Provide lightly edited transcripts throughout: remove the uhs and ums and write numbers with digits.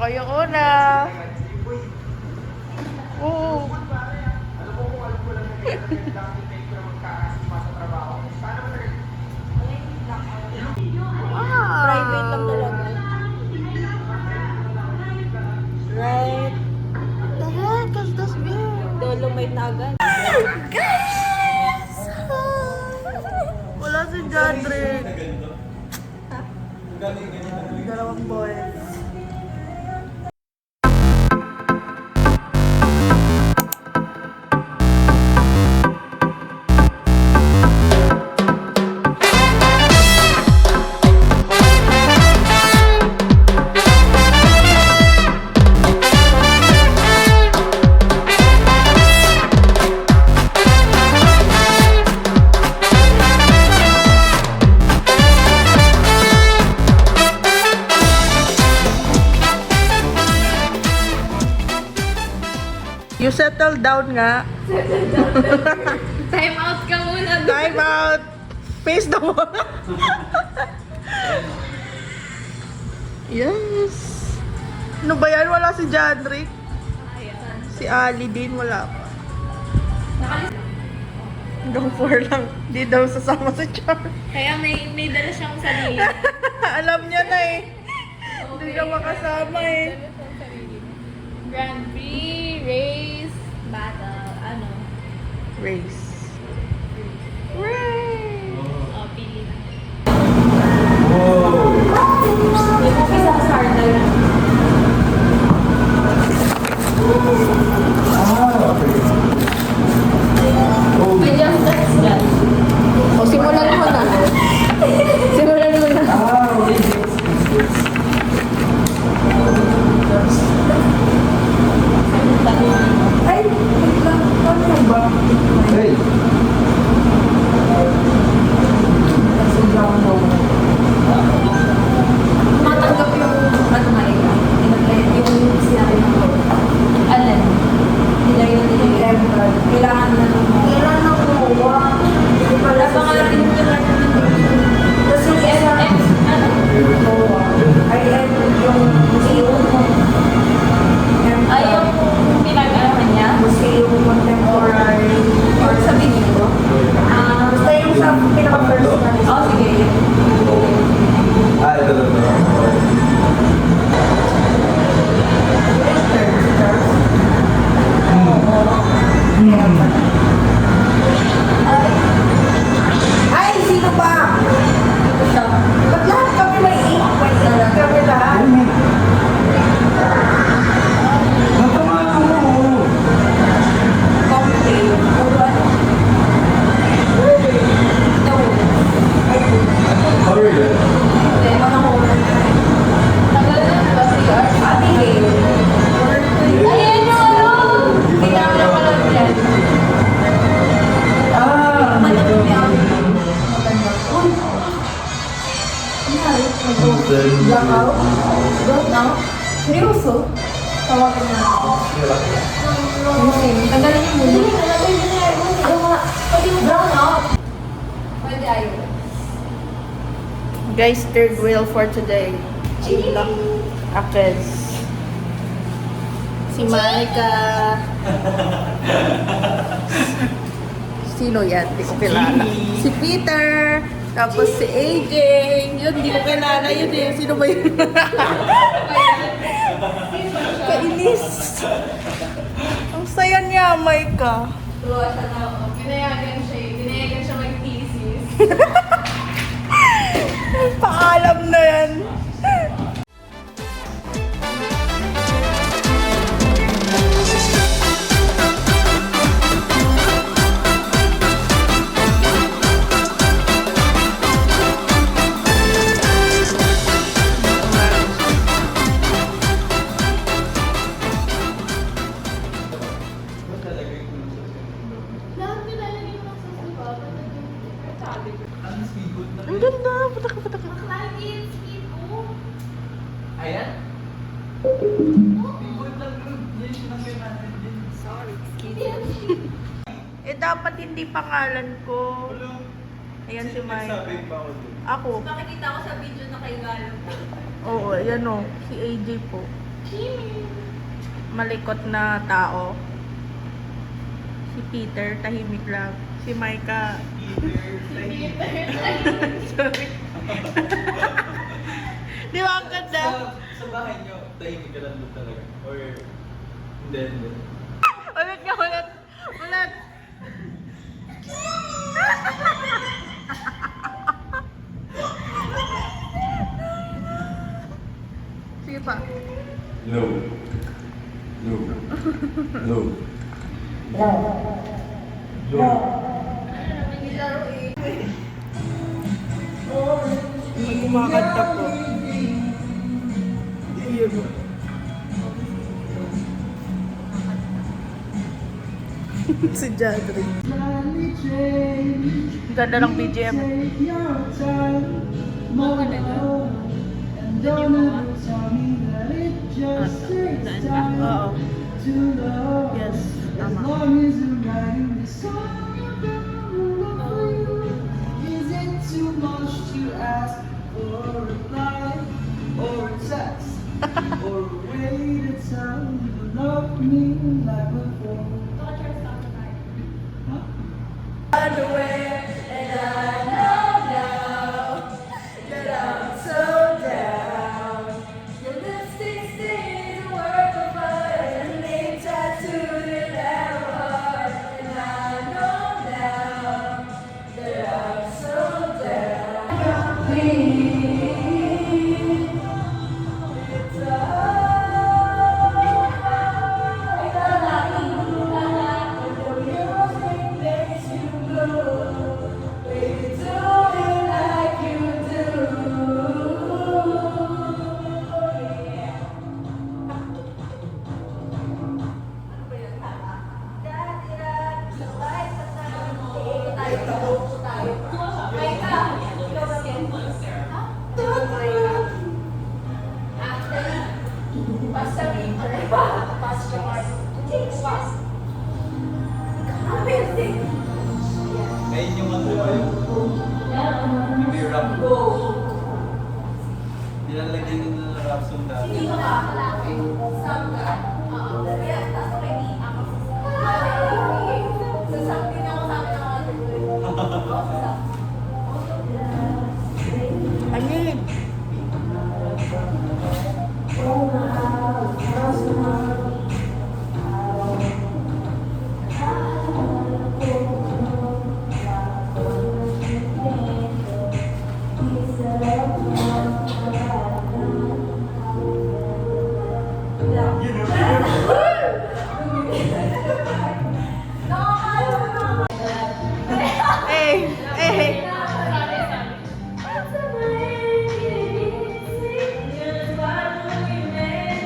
Ako yung una. Oo. Private lang talaga. Right. The heck is this view? Dolomite na agad. Guys! Wala si Jadrick. Dalawang boys. You settle down nga. Time out ka muna. Time out. Face the wall. Yes. Ano ba yan? Wala si Jadrick. Si Ali din. Wala pa. Hanggang 4 lang. Di daw sasama sa Char. Kaya may dala siyang sarili. Alam niya na eh. Hindi ka makasama eh. Grand Prix, race, battle, ano? Race. Race. Oh, pili na. May cookies ako sa hardal. May just that's done. O, simulan mo na. Simulan mo na. Ay, wait lang. Ano ba? Hey! Matanggap yung ano Marika. Yung sinabi mo. Alin? Nilagay na nila yung aircraft. Kailangan na kumuha. Wala pa nga natin yung tapos yung SM, ano? Ay, yung museum mo. Ay, yung pinag-araman niya? Museum Contemporary. Or sabihin ko? Basta yung sa pinaka-first na. Oh, sige. Ah, ito. Ay, sino ba? Ba't lahat kami may 8 points na lang? Kami lahat? Natamaan ako. Cocktail. Puro ano? No. Sorry, eh. Hindi, mga home. Tagal na ba si Art? Abigail. Ayan yung ano! Kailangan na pala dyan. Ah! Matulog niya ako. Maganda. Uy! Ano? Blackout? Blackout? Seryoso? Tawagan na ako. Tagalin niyo muna. Ano nga? Pwede mo brown out. Pwede ayaw. Guys, third wheel for today. Chilak. Akes. Si Maika. Sino yan? Hindi ko kilala. Si Peter. Tapos si AJ. Yun, hindi ko kilala yun eh. Sino ba yun? Kainis. Ang saya niya, Maika. Tuwa siya na. Pinayagan siya eh. Pinayagan siya mag-thesis. Paalam na yan. Lahat nilalagay mo sa suba. Sabi ko. Ang ganda. Patak, patak. Lagi yung skin ko. Ayan? Bigod lang yun. Yan yung sinasay natin din. Sorry. Hindi yan. Eh, dapat hindi pangalan ko. Ayan si Mike. Sabi ba ako dun? Ako. Nakikita ko sa video na kayo galang. Oo, ayan o. Si AJ po. malikot na tao. Si Peter, tahimik lang. Si Micah, sorry. Di ba ang ganda? Sa bahay nyo, tahimik ka lang doon talaga? Or hindi? Ulit nga, ulit. Ulit. Sige pa. No. No. No. No. May kumakanta po. Yun. Si Jadri. Ganda ng BGM. Oo. Yes, tama. Or wait a time you love me like before. Ngayon yung ano yung rap. Nilalagyan nyo na rap song dati. Ano?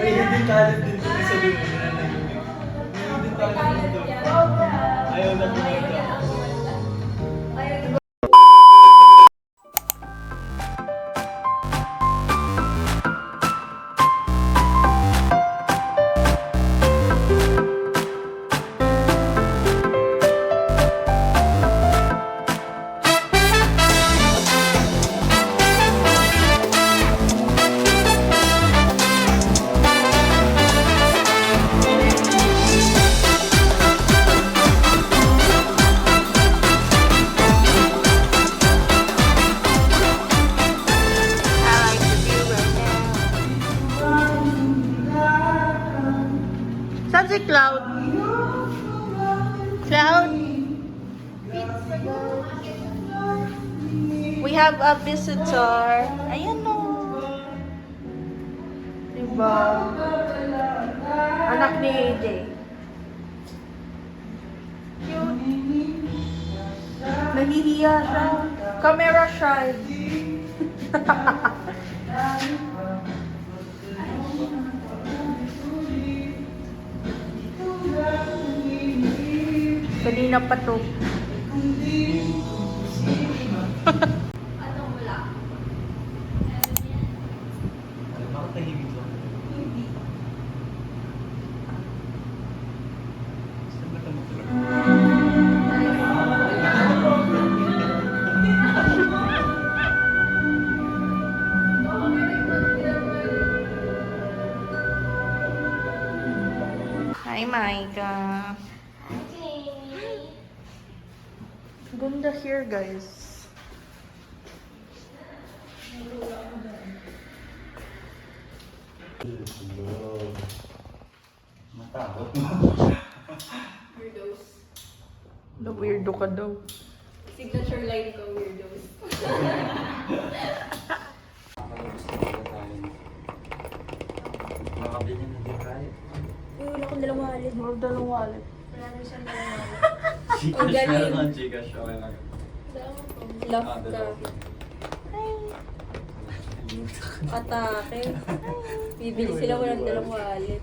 May hidden talent din ko sa dulo na nag-mix. May hidden talent din doon. Ayaw na kumanta. Saan si Cloud? Cloud? We have a visitor. Ayan o. Diba? Anak ni AJ. Nahihiya siya. Camera shy. Kanina pa to. Bakit tahimik lang? Saan ba ito matulog? Micah. Ganda here, guys. Matakot. Weirdos. Na weirdo ka daw. Signature line ko, weirdos. Makabili na din tayo. Uy, wala akong dalawang wallet. More dalawang wallet. Wala na siyang dalawang wallet. Gcash galing. meron ng Gcash. Okay lang. Love Ah, ka. dalawa. Atake. Bibili sila walang dalawang wallet.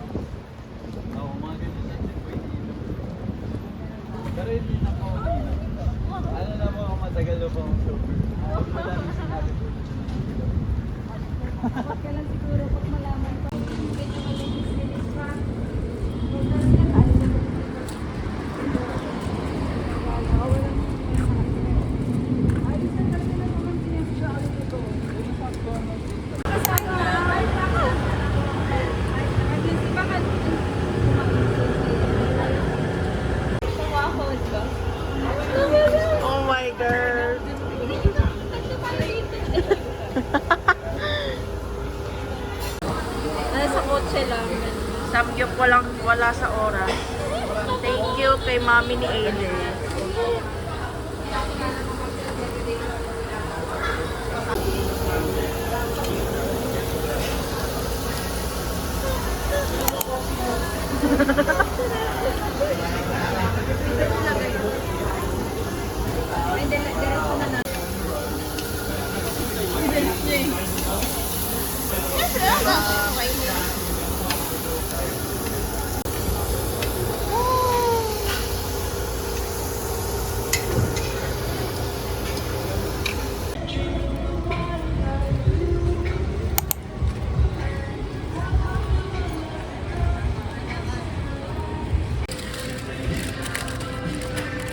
Oo, mga ganyan natin po hindi. Pero hindi na po. Ano na mo, matagal na po ang chauffeur. Madami sinabi po. Kailan siguro pag malaman pa. Oh my God. Nasa kotse lang. Samgyup wala sa oras. Thank you kay mami ni AJ. Ay, diretso na na.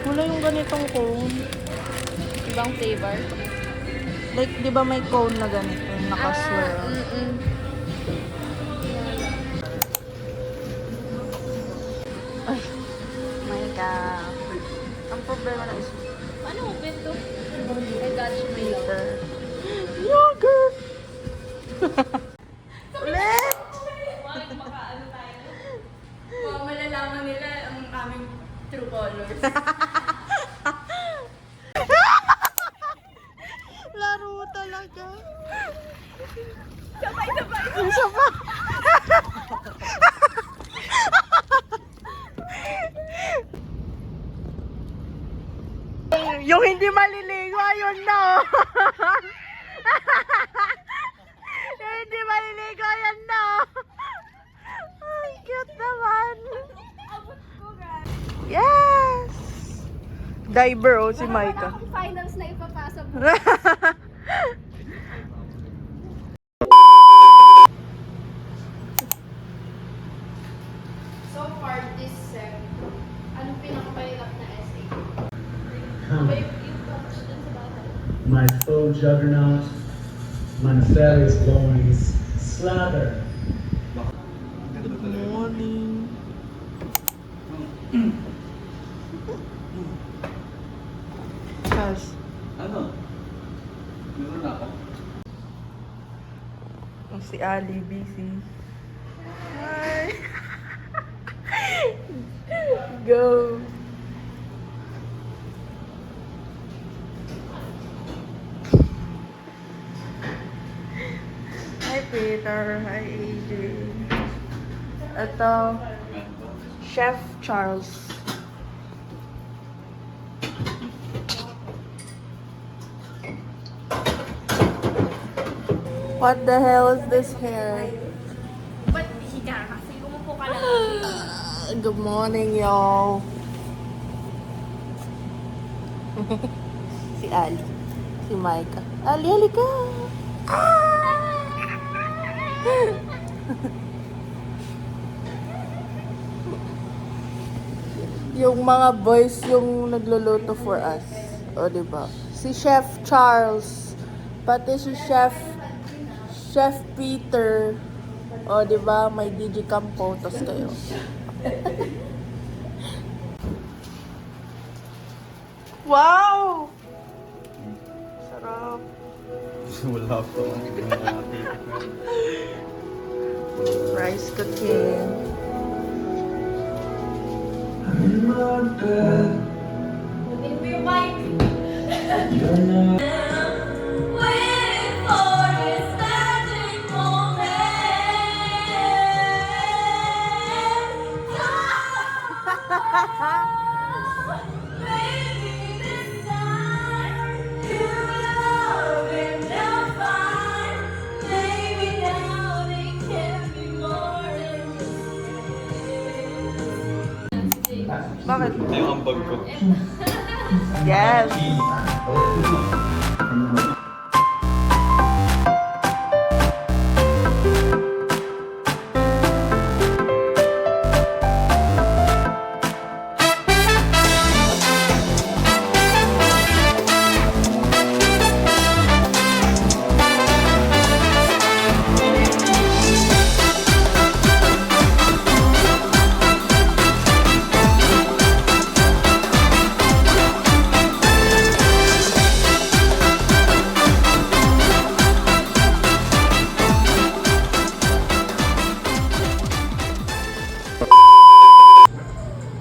Wala yung ganitong cone. Ibang flavor. Like, di ba may cone na ganito? Nakaswirl. Ay, my God. Ang problema na is Ano open to? I got you, my love. yogurt. Ulit! Malalaman nila ang aming true colors. Laro talaga. Sabay. Sabay. Yung hindi maliligo, ayun na. Oh. Yung hindi maliligo, ayun na. Oh. Ay, cute naman. Yes! Diver, oh, si Micah. Finals na ipapasok mo. So far this sem, anong pinakapahirap na essay? Ba yung focus dun sa bahay? My foe juggernaut, my nefarious loins, slather. Morning. Kas. Ano? Meron ako? Si Ali busy. Hi. Go. Hi Peter. Hi AJ. Ito, Chef Charles. What the hell is this hair? Ba't higa ka? Kasi umupo ka lang. Good morning, y'all. Si Ali. Si Micah. Ali, halika. Yung mga boys yung nagluluto for us. O, diba? Si Chef Charles. Pati si Chef Peter. O, di ba? May digicam photos kayo. Wow! Sarap. Wala pa. Rice cooking. In my bed, Kunin mo yung mic. you're not. Waiting for this magic moment. Maybe this time you love and I'll find. Maybe now they can be more than just Bakit? Ito yung ambag ko. Yes!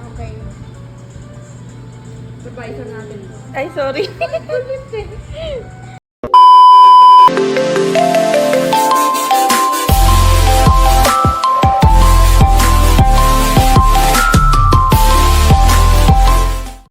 Okay. Supervisor natin. Ay, sorry.